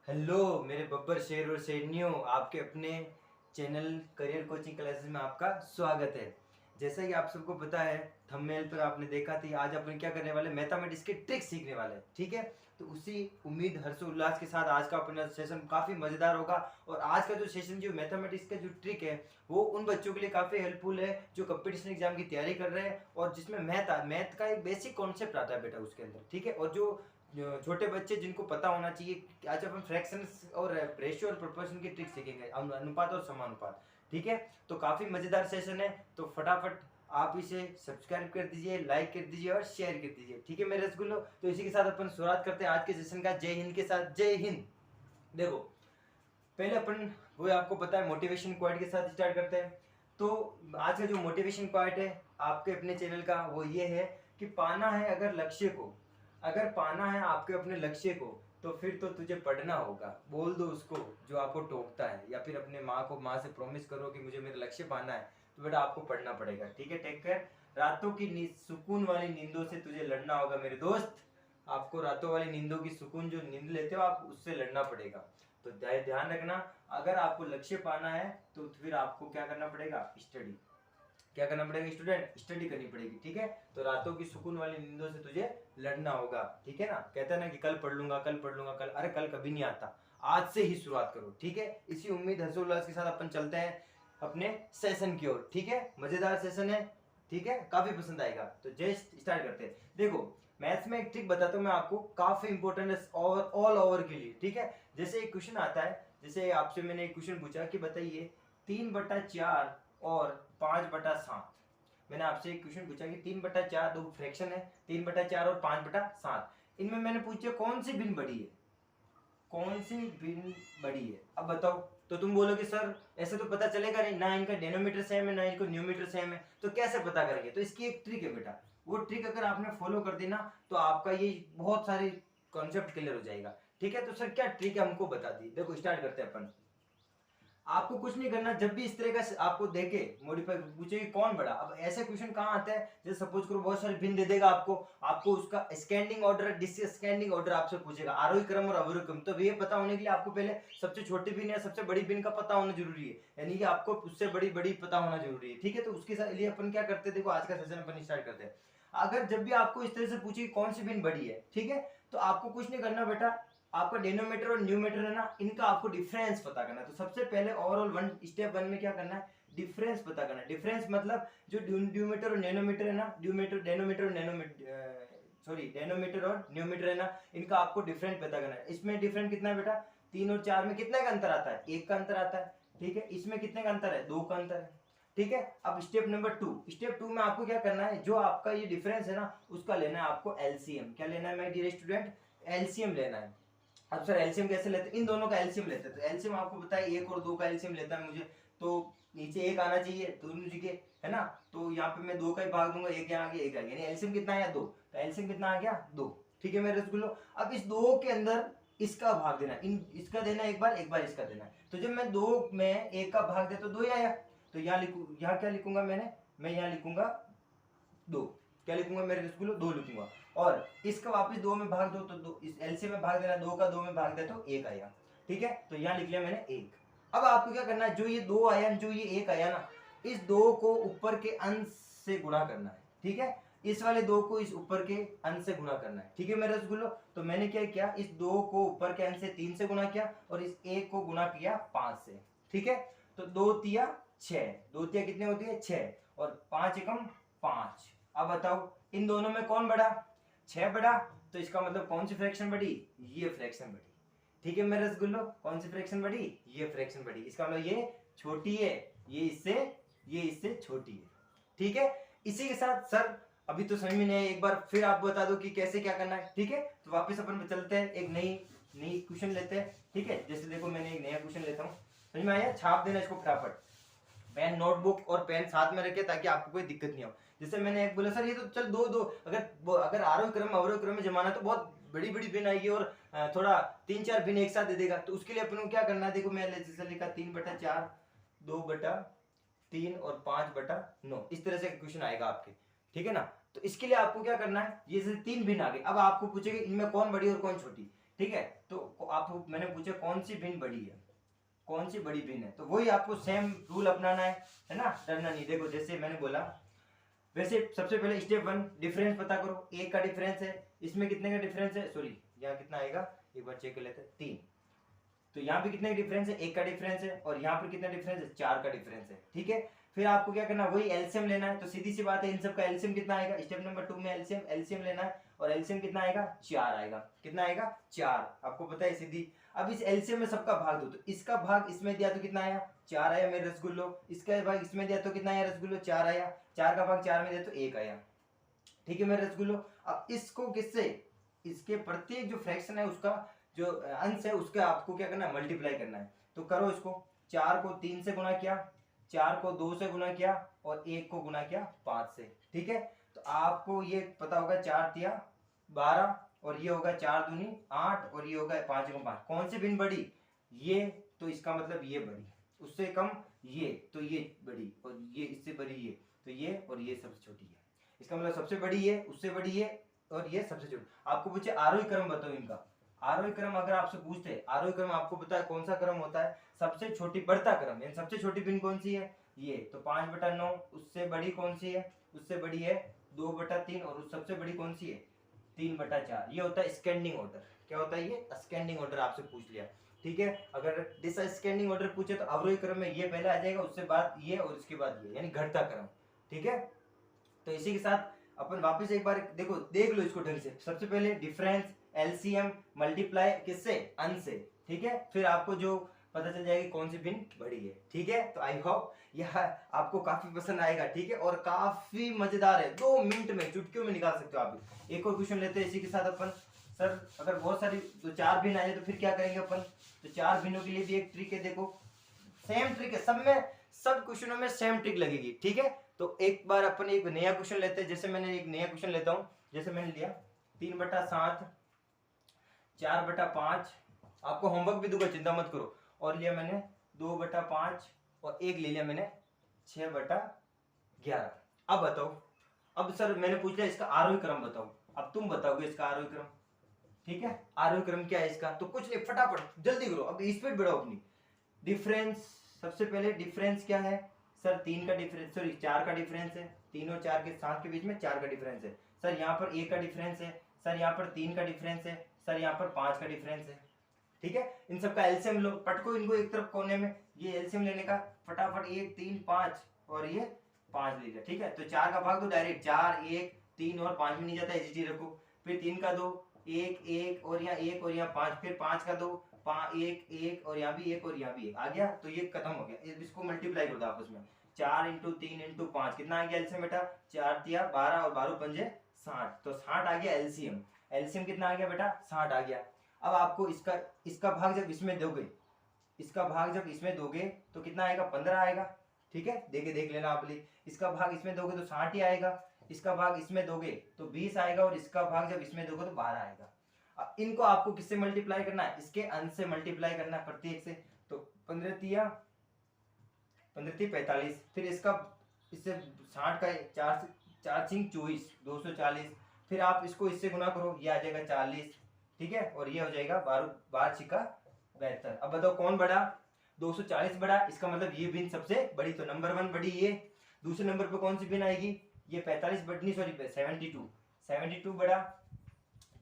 Hello मेरे बब्बर शेर और शेरनियों, आपके अपने चैनल करियर कोचिंग क्लासेस में आपका स्वागत है। जैसा कि आप सबको पता है, थंबनेल पर आपने देखा थी, आज अपन क्या करने वाले, मैथमेटिक्स के ट्रिक सीखने वाले हैं। ठीक है, तो उसी उम्मीद हर्षोल्लास के साथ आज का अपना सेशन काफ़ी मज़ेदार होगा। और आज का जो सेशन, जो मैथमेटिक्स का जो ट्रिक है, वो उन बच्चों के लिए काफ़ी हेल्पफुल है जो कंपटीशन एग्जाम की तैयारी कर रहे हैं और जिसमें मैथ का एक बेसिक कॉन्सेप्ट आता है बेटा उसके अंदर। ठीक है, और जो छोटे बच्चे जिनको पता होना चाहिए कि आज अपन फ्रैक्शंस और रेशियो और प्रोपोर्शन की ट्रिक सीखेंगे, अनुपात और समानुपात। ठीक है, तो काफ़ी मज़ेदार सेशन है, तो फटाफट आप इसे सब्सक्राइब कर दीजिए, लाइक कर दीजिए और शेयर कर दीजिए। ठीक है मेरे रसगुल्लो, तो इसी के साथ अपन शुरुआत करते हैं आज के सेशन का। जय हिंद के साथ जय हिंद। देखो, पहले अपन, वो आपको पता है, मोटिवेशन क्वाइट के साथ स्टार्ट करते हैं। तो आज का जो मोटिवेशन क्वाइट है आपके अपने चैनल का, वो ये है कि पाना है अगर लक्ष्य को, अगर पाना है आपके अपने लक्ष्य को, तो फिर तो तुझे पढ़ना होगा। बोल दो उसको जो आपको टोकता है, या फिर अपने माँ से प्रॉमिस करो कि मुझे मेरा लक्ष्य पाना है, तो बेटा आपको पढ़ना पड़ेगा। ठीक है, टेक केयर। रातों की सुकून वाली नींदों से तुझे लड़ना होगा मेरे दोस्त। आपको रातों वाली नींदों की सुकून जो नींद लेते हो आप, उससे लड़ना पड़ेगा। तो ध्यान रखना, अगर आपको लक्ष्य पाना है तो फिर आपको क्या करना पड़ेगा, स्टडी। क्या करना पड़ेगा स्टूडेंट, स्टडी करनी पड़ेगी। ठीक है, तो रातों की सुकून वाली नींदों से तुझे लड़ना होगा। ठीक है ना, कहते हैं ना कि कल पढ़ लूंगा, कल पढ़ लूंगा, कल, अरे कल कभी नहीं आता, आज से ही शुरुआत करो। ठीक है, इसी उम्मीद हर्षोल्लास के साथ अपन चलते हैं अपने सेशन की ओर। ठीक है, मजेदार सेशन है। ठीक है, काफी पसंद आएगा, तो जस्ट स्टार्ट करते हैं। देखो, मैथ्स में एक ट्रिक बताता हूँ मैं आपको, काफी इंपॉर्टेंट है ऑल ओवर के लिए। ठीक है, जैसे एक क्वेश्चन आता है, जैसे आपसे मैंने एक क्वेश्चन पूछा कि बताइए 3/4 और 5/7। मैंने आपसे एक क्वेश्चन पूछा कि 3/4 दो फ्रैक्शन है, 3/4 और 5/7, इनमें मैंने पूछा कौन सी भिन्न बड़ी है, कौन सी भिन्न बड़ी है। अब बताओ, तो तुम बोलोगे सर ऐसे तो पता चलेगा नहीं, ना इनका डेनोमीटर सेम है ना इनको न्यूमीटर सेम है, तो कैसे पता करेंगे। तो इसकी एक ट्रिक है बेटा, वो ट्रिक अगर आपने फॉलो कर दी ना, तो आपका ये बहुत सारे कॉन्सेप्ट क्लियर हो जाएगा। ठीक है, तो सर क्या ट्रिक है हमको बता दी। देखो स्टार्ट करते हैं अपन। आपको कुछ नहीं करना, जब भी इस तरह का आपको देखे मॉडिफाई पूछे कि कौन बड़ा, अब ऐसे क्वेश्चन कहाँ आता है, जैसे सपोज करो बहुत सारे भिन्न दे देगा आपको, आपको उसका स्कैंडिंग ऑर्डर, डिसस्कैंडिंग ऑर्डर आपसे पूछेगा, आरोही क्रम और अवरोही क्रम। तो ये पता होने के लिए आपको पहले सबसे छोटी भिन्न या सबसे बड़ी भिन्न का पता होना जरूरी है, यानी कि आपको उससे बड़ी बड़ी पता होना जरूरी है। ठीक है, तो उसके लिए अपन क्या करते हैं, देखो आज का सेशन अपन स्टार्ट करते हैं। अगर जब भी आपको इस तरह से पूछे कौन सी भिन्न बड़ी है, ठीक है, तो आपको कुछ नहीं करना बेटा, आपका डेनोमीटर और न्यूमीटर है ना, इनका आपको डिफरेंस पता करना है। तो सबसे पहले ओवरऑल स्टेप वन में क्या करना है, डिफरेंस पता करना है। डिफरेंस मतलब जो ड्यूमीटर और नैनोमीटर है ना, डेनोमीटर और नैनोमीटर, सॉरी डेनोमीटर और न्यूमीटर है ना, इनका आपको डिफरेंस पता करना है। इसमें डिफरेंस कितना है बेटा, 3 और 4 में कितने का अंतर आता है, 1 का अंतर आता है। ठीक है, इसमें कितने का अंतर है, 2 का अंतर है। ठीक है, अब स्टेप नंबर 2, स्टेप 2 में आपको क्या करना है, जो आपका ये डिफरेंस है ना, उसका लेना है आपको एलसीएम। क्या लेना है माय डियर स्टूडेंट, एलसीएम लेना है। अब सर एलसीएम कैसे लेते हैं, इन दोनों का एलसीएम लेते हैं। तो एलसीएम आपको पता है 1 और 2 का एलसीएम लेता है मुझे, तो नीचे 1 आना चाहिए दोनों जगह, है ना। तो यहाँ पे मैं 2 का ही भाग दूंगा, 1 यहाँ आ गया 1 आ गया, यानी एलसीएम कितना आया 2, तो एलसीएम कितना आ गया 2। ठीक है मेरे रसगुल्लो, अब इस 2 के अंदर इसका भाग देना, इन इसका देना एक बार इसका देना है। तो जब मैं 2 में 1 का भाग दे तो 2 ही आया, तो यहाँ लिखू, यहाँ क्या लिखूंगा मैं यहाँ लिखूंगा 2। क्या लिखूंगा मेरे स्कूल, 2 लिखूंगा। और इसका वापस 2 में भाग दो, तो 2 इस एलसीएम में भाग देना, 2 का 2 में भाग दे तो 1 आया। ठीक है, तो यहाँ लिख लिया मैंने 1। अब आपको क्या करना है, जो ये 2 आया, जो ये 1 आया ना, इस 2 को ऊपर के अंश से गुणा करना है। ठीक है, इस वाले 2 को इस ऊपर के अंश से गुणा करना है। ठीक है मेरे रसगुल्लो, तो मैंने क्या किया, इस 2 को ऊपर के अंश से 3 से गुणा किया और इस 1 को गुणा किया 5 से। ठीक है, तो 2 तिया 6, 2 तिया कितने होती है 6, और 5 एकम 5। अब बताओ इन दोनों में कौन बड़ा, 6 बड़ा, तो इसका मतलब कौन सी फ्रैक्शन बड़ी, ये फ्रैक्शन बड़ी। ठीक है मेरे रसगुल्लो, कौन सी फ्रैक्शन बड़ी, ये फ्रैक्शन बड़ी, इसका मतलब ये छोटी है, ये इससे छोटी है। ठीक है, इसी के साथ सर अभी तो समझ में नहीं है, एक बार फिर आप बता दो कि कैसे क्या करना है। ठीक है, तो वापस अपन चलते हैं, एक नई क्वेश्चन लेते हैं। ठीक है, जैसे देखो मैंने एक नया क्वेश्चन लेता हूँ, समझ में आया, छाप देना इसको फटाफट, पेन नोटबुक और पेन साथ में रखे ताकि आपको कोई दिक्कत नहीं हो। जैसे मैंने एक बोला सर ये तो चल दो दो, अगर आरोह क्रम अवरोह क्रम में जमाना तो बहुत बड़ी बड़ी पिन आएगी और थोड़ा 3-4 पिन एक साथ दे देगा, तो उसके लिए अपन को क्या करना है, देखो मैंने जैसे लिखा 3/4, 2/3 और 5/9, इस तरह से क्वेश्चन आएगा आपके। ठीक है ना, तो इसके लिए आपको क्या करना है, ये जैसे 3 पिन आ गए, अब आपको पूछेगा इनमें कौन बड़ी और कौन छोटी। ठीक है। तो आपको मैंने पूछा कौन सी भिन्न बड़ी है, कौन सी बड़ी भिन्न है, तो वही आपको सेम रूल अपनाना है ना, डरना नहीं। देखो जैसे मैंने बोला, वैसे सबसे पहले स्टेप 1 डिफरेंस पता करो, एक का डिफरेंस है, इसमें कितने का डिफरेंस है, सॉरी यहाँ कितना आएगा एक बार चेक कर लेते हैं, 3। तो यहाँ पे कितने डिफरेंस है, एक का डिफरेंस है, और यहाँ पर कितना डिफरेंस है, 4 का डिफरेंस है। ठीक है, फिर आपको क्या करना है, वही एलसीएम लेना है। तो सीधी सी बात है, इन सब का एलसीएम कितना आएगा, स्टेप नंबर 2 में एलसीएम एलसीएम लेना है, और एलसीएम कितना आएगा, 4 आएगा। कितना आएगा, 4, आपको पता है सीधी। अब इस एलसीएम में सबका भाग दो, तो इसका भाग इसमें दिया तो कितना आया, 4 आया मेरे रसगुल्लो, इसका भाग इसमें दिया तो कितना आया रसगुल्लो, 4 आया, 4 का भाग 4 में दिया तो 1 आया। ठीक है मेरे रसगुल्लो। अब इसको किससे, इसके प्रत्येक जो फ्रैक्शन है उसका जो अंश है उसका आपको क्या करना है, मल्टीप्लाई करना है। तो करो इसको, 4 को 3 से गुना किया, 4 को 2 से गुना किया, और 1 को गुना किया 5 से। ठीक है, तो आपको ये पता होगा 4 तिया 12, और ये होगा 4 दूनी 8, और ये होगा 5 को 5। कौन सी भिन्न बड़ी, ये, तो इसका मतलब ये बड़ी, उससे कम ये, तो ये बड़ी, और ये इससे बड़ी ये, तो ये, और ये सबसे छोटी है। इसका मतलब सबसे बड़ी ये, उससे बड़ी ये, और ये सबसे छोटी। आपको पूछे आरोही क्रम बताओ इनका, आरोही क्रम अगर आपसे पूछते हैं, आरोही क्रम आपको पता है कौन सा क्रम होता है, सबसे छोटी बढ़ता क्रम, यानी सबसे छोटी भिन्न कौन सी है, ये। तो 5/9, उससे बड़ी कौन सी है, उससे बड़ी है 2/3, और उस सबसे बड़ी कौन सी है, 3/4। ये होता है स्कैंडिंग ऑर्डर। क्या होता है ये, स्कैंडिंग ऑर्डर आपसे पूछ लिया। ठीक है, अगर डिसअस्केंडिंग ऑर्डर पूछे तो अवरोही क्रम में ये पहले आ जाएगा, उससे बाद ये, और उसके बाद ये, यानी घटता क्रम। ठीक है, तो इसी के साथ अपन वापस एक बार देखो, देख लो इसको ढंग से। सबसे पहले डिफरेंस, एलसीएम, मल्टीप्लाई किससे, अंश से। ठीक है, फिर आपको जो पता चल जाएगी कौन सी भिन्न बड़ी है। ठीक है, तो आई होप यह आपको काफी पसंद आएगा। ठीक है, और काफी मजेदार है, 2 मिनट में चुटकियों में निकाल सकते हो आप। एक और क्वेश्चन लेते हैं इसी के साथ अपन। सर अगर बहुत सारी तो 4 भिन्न आए तो फिर क्या करेंगे अपन, तो 4 भिन्नों के लिए भी एक ट्रिक है। देखो सेम ट्रिक है, सब में, सब क्वेश्चनों में सेम ट्रिक लगेगी। ठीक है, तो एक बार अपन एक नया क्वेश्चन लेते हैं। जैसे मैंने एक नया क्वेश्चन लेता हूं, जैसे मैंने लिया 3/7, 4/5, आपको होमवर्क भी दूंगा चिंता मत करो, और लिया मैंने 2/5, और एक ले लिया मैंने 6/11। अब बताओ, अब सर मैंने पूछ लिया इसका आरोही क्रम बताओ, अब तुम बताओगे इसका आरोही क्रम। ठीक है, आरोही क्रम क्या है इसका, तो कुछ नहीं, फटाफट जल्दी करो, अब स्पीड बढ़ाओ अपनी। डिफरेंस, सबसे पहले डिफरेंस क्या है सर, 3 का डिफरेंस, सॉरी 4 का डिफरेंस है, 3 और 4 के 7 के बीच में 4 का डिफरेंस है। सर यहाँ पर 1 का डिफरेंस है, सर यहाँ पर 3 का डिफरेंस है, सर यहाँ पर 5 का डिफरेंस है। ठीक है, इन सब का एलसीएम लो, पटको इनको एक तरफ कोने में, ये एलसीएम लेने का फटाफट, 1 3 5, और ये 5 ले लिया। ठीक है, तो 4 का भाग दो डायरेक्ट, 4 1 3 और 5 में नहीं जाता, एचडी रखो। फिर 3 का दो, 1 1, और यहाँ 1, और यहाँ 5, फिर 5 का दो, 1 1, और यहाँ भी 1, और यहाँ भी 1 आ गया, तो ये खत्म हो गया। इसको मल्टीप्लाई कर दो आपस में, 4 × 3 × 5 कितना आ गया एलसीएम बेटा, 4 तिया 12, और 12 पंजे 60, तो 60 आ गया एलसीएम। एलसीएम कितना आ गया बेटा, 60 आ गया। अब आपको इसका भाग जब इसमें दोगे, इसका भाग जब इसमें दोगे तो कितना आएगा, 15 आएगा। ठीक है, देख लेना आप लिए, इसका भाग इसमें दोगे तो 60 ही आएगा, इसका भाग इसमें दोगे तो 20 आएगा, और इसका भाग जब इसमें दोगे तो 12 आएगा। अब इनको आपको किससे मल्टीप्लाई करना है, इसके अंश से मल्टीप्लाई करना है प्रत्येक से। तो 15 तिया 45, फिर इसका इससे 60 का 4 4 5 24, 240, फिर आप इसको इससे गुना करो, ये आ जाएगा 40। ठीक है, और ये हो जाएगा 12 12 छिका 72। अब बताओ कौन बड़ा, 240 बड़ा, इसका मतलब ये भिन्न सबसे बड़ी, तो नंबर 1 बड़ी ये। दूसरे नंबर पे कौन सी भिन्न आएगी, ये 45 बटनी, सॉरी 72 बड़ा,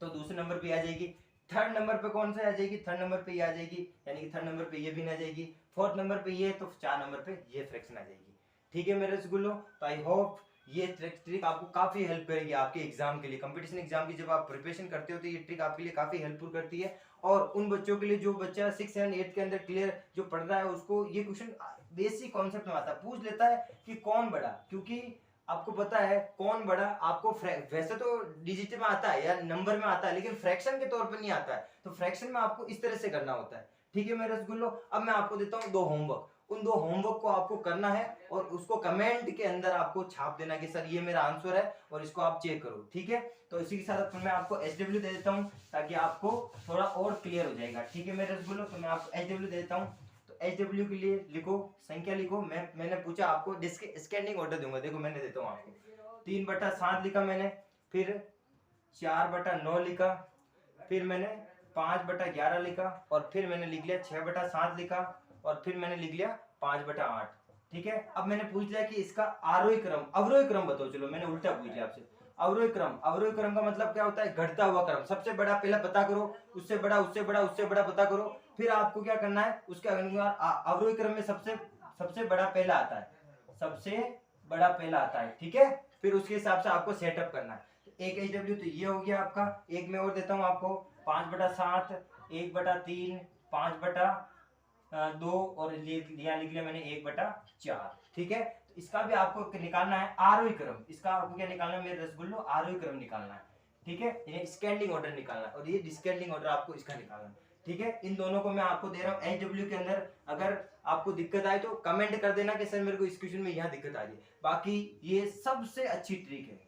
तो दूसरे नंबर पे आ जाएगी। थर्ड नंबर पे कौन सा आ जाएगी, थर्ड नंबर पे ये आ जाएगी, यानी कि थर्ड नंबर पे ये भिन्न आ जाएगी। फोर्थ नंबर पे ये, तो 4 नंबर पे ये फ्रैक्शन आ जाएगी। ठीक है मेरे रसगुल्लो, तो आई होप ये ट्रिक आपको काफी हेल्प करेगी आपके एग्जाम के लिए, कंपटीशन एग्जाम की जब आप प्रिपरेशन करते हो तो ये ट्रिक आपके लिए काफी हेल्पफुल करती है। और उन बच्चों के लिए जो बच्चा 6 7 8 के अंदर क्लियर जो पढ़ रहा है, उसको ये क्वेश्चन बेसिक कॉन्सेप्ट में आता है, पूछ लेता है कि कौन बड़ा, क्योंकि आपको पता है कौन बड़ा, आपको वैसे तो डिजिट में आता है या नंबर में आता है, लेकिन फ्रैक्शन के तौर पर नहीं आता है, तो फ्रैक्शन में आपको इस तरह से करना होता है। ठीक है मेरे रसगुल्लो, अब मैं आपको देता हूँ 2 होमवर्क, उन 2 होमवर्क को आपको करना है, और उसको कमेंट के अंदर आपको छाप देना कि सर ये मेरा आंसर है, और इसको आप चेक करो। ठीक है, तो इसी के साथ मैं आपको SW दे देता हूँ, ताकि आपको थोड़ा और क्लियर हो जाएगा। ठीक है मेरे रसगुल्लो, तो मैं आपको SW दे देता हूँ। तो SW के लिए लिखो, संख्या लिखो, मैंने पूछा आपको डिस्केंडिंग ऑर्डर दूंगा, देखो मैंने देता हूँ आपको, 3/7 लिखा मैंने, फिर 4/9 लिखा, फिर मैंने 5/11 लिखा, और फिर मैंने लिख लिया 6/7 लिखा, और फिर मैंने लिख लिया 5/8। ठीक है, अब मैंने पूछ लिया कि इसका आरोही क्रम अवरोही क्रम बताओ। चलो मैंने उल्टा पूछ लिया आपसे। अवरोही क्रम का मतलब क्या होता है? घटता हुआ क्रम। सबसे बड़ा पहले पता करो, उससे बड़ा, उससे बड़ा, उससे बड़ा पता करो, फिर आपको क्या करना है, उसके अनुसार अवरोही क्रम में सबसे बड़ा पहला आता है, सबसे बड़ा पहला आता है। ठीक है, फिर उसके हिसाब से आपको सेटअप करना है। एक HW तो ये हो गया आपका। एक मैं और देता हूँ आपको, 5/7, 1/3, 5/2, और यहाँ लिख लिया मैंने 1/4। ठीक है, तो इसका भी आपको निकालना है आरोही क्रम। इसका आपको क्या निकालना है मेरे रसगुल्लो? आरोही क्रम निकालना है। ठीक है, ये स्कैंडिंग ऑर्डर निकालना है, और ये डिस्कैंडिंग ऑर्डर आपको इसका निकालना है। ठीक है, इन दोनों को मैं आपको दे रहा हूँ HW के अंदर। अगर आपको दिक्कत आए तो कमेंट कर देना कि सर मेरे को इस क्वेश्चन में यहाँ दिक्कत आ रही है। बाकी ये सबसे अच्छी ट्रिक है,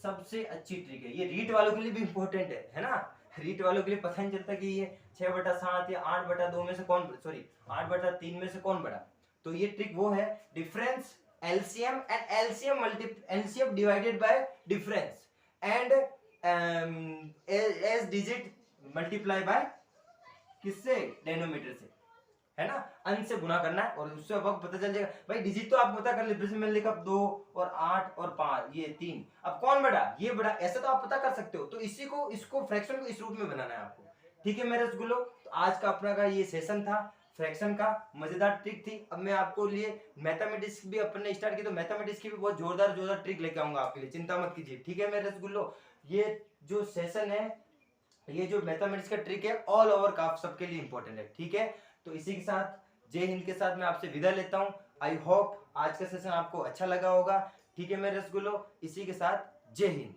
सबसे अच्छी ट्रिक है। ये रीट वालों के लिए भी इंपॉर्टेंट है ना? रीट वालों के लिए पता नहीं चलता कि ये 6/7 या 8/2 में से कौन, सॉरी 8/3 में से कौन बड़ा। तो ये ट्रिक वो है, difference, LCM and LCM divided by difference, and as digit multiply by किससे? डेनोमीटर से, है ना? अंश से गुना करना है, और उससे आपको पता चल जाएगा। भाई डिजिट तो आप पता कर ले, जैसे मैंने लिखा 2 और 8 और 5, ये 3, अब कौन बड़ा? ये बड़ा, ऐसा तो आप पता कर सकते हो। तो इसको फ्रैक्शन को इस रूप में बनाना है आपको। ठीक है मेरे रसगुल्लो, तो आज का अपना का ये सेशन था फ्रैक्शन का, मजेदार ट्रिक थी। अब मैं आपको लिए मैथमेटिक्स भी अपने स्टार्ट की, तो मैथमेटिक्स की भी बहुत जोरदार ट्रिक लेके आऊंगा आपके लिए, चिंता मत कीजिए। ठीक है मेरे रसगुल्लो, ये जो सेशन है, ये जो मैथमेटिक्स का ट्रिक है, ऑल ओवर का सबके लिए इंपॉर्टेंट है। ठीक है, तो इसी के साथ जय हिंद के साथ मैं आपसे विदा लेता हूं। आई होप आज का सेशन आपको अच्छा लगा होगा। ठीक है मेरे रसगुल्लो, इसी के साथ जय हिंद।